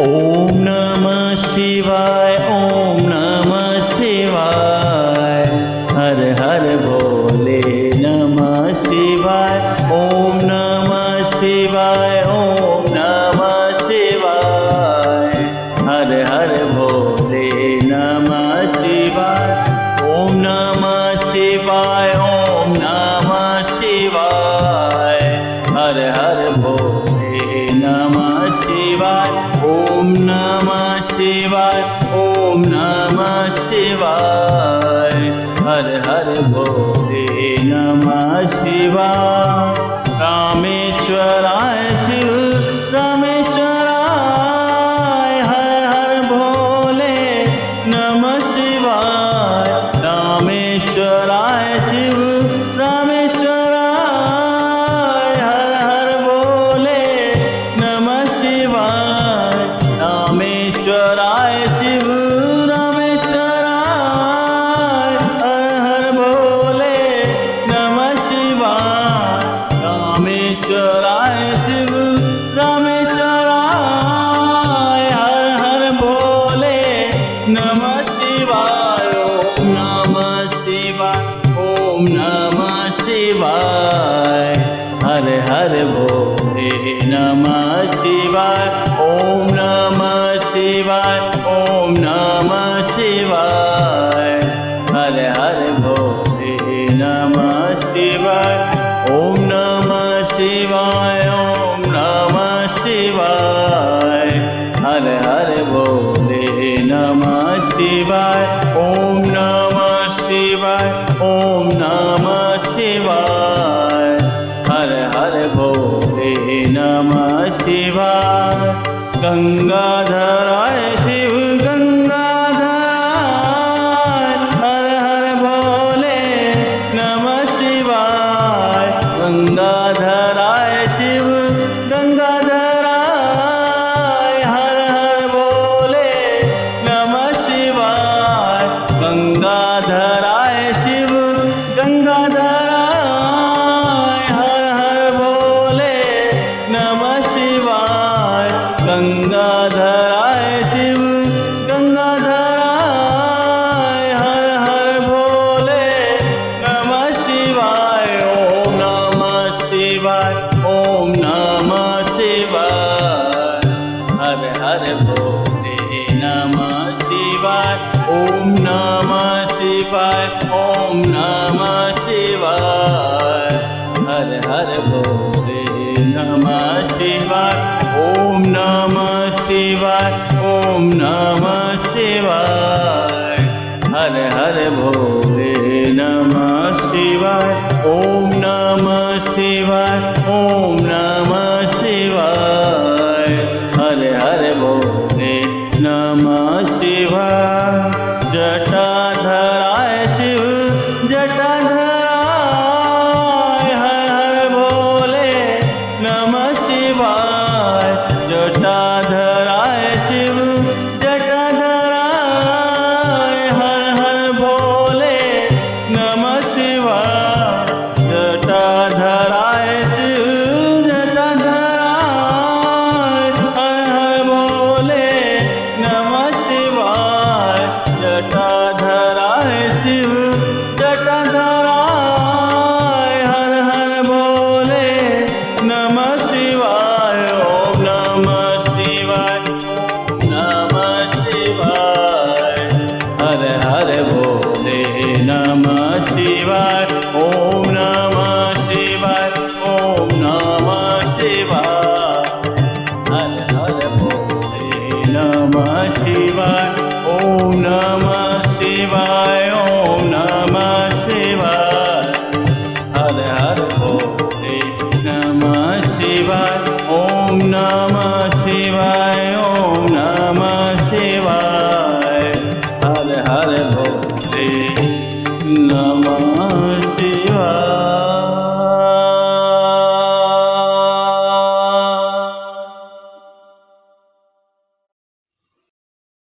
ओम नमः शिवाय, ओम नमः शिवाय। हर हर भोले नमः शिवाय। ओम नमः शिवाय, ओम नमः शिवाय। हर हर भोले नमः शिवाय। ओम नमः शिवाय, ओम नमः शिवाय। हर हर भोले नमः शिवाय। ओम नमः शिवाय, ओम नमः शिवाय। हर हर भोले नमः शिवाय। रामेश्वराय शिव रामेश्वराय। हर हर भोले नमः शिवाय। रामेश्वराय शिव रामेश्वराय। हर हर भोले नमः शिवाय। रामेश्वराय शिव रामेश्वराय। हर हर भोले नमः शिवाय। रामेश्वराय शिव रामेश्वराय। हर हर भोले नमः शिवाय। ओम नमः शिवाय, ओम नमः शिवाय। हर हर भोले नमः शिवाय। ओम नमः शिवाय, ओम नमः शिवाय। हर हर भोले नमः शिवाय। ओम नमः शिवाय, ओम नमः शिवाय। हर हर भोले नमः शिवाय। ओम नमः शिवाय, ओम नमः शिवाय। हर हर भोले नमः शिवाय। गंगाधराय शिव गंगाधराय। हर हर भोले नमः शिवाय। गंगाधराय शिव गंगाधराय। हर हर भोले नमः शिवाय। गंगाधराय शिव गंगाधराय। हर हर भोले नमः शिवाय। गंगाधराय शिव गंगाधराय। हर हर भोले नमः शिवाय। ओम नमः शिवाय, ओम नमः शिवाय। हर हर भोले नमः शिवाय। ओम नमः शिवाय, ओम नमः शिवाय। हर हर भोले नमः शिवाय। ओम नमः शिवाय, ओम नमः शिवाय। हर हर भोले नमः शिवाय। ओम नमः शिवाय,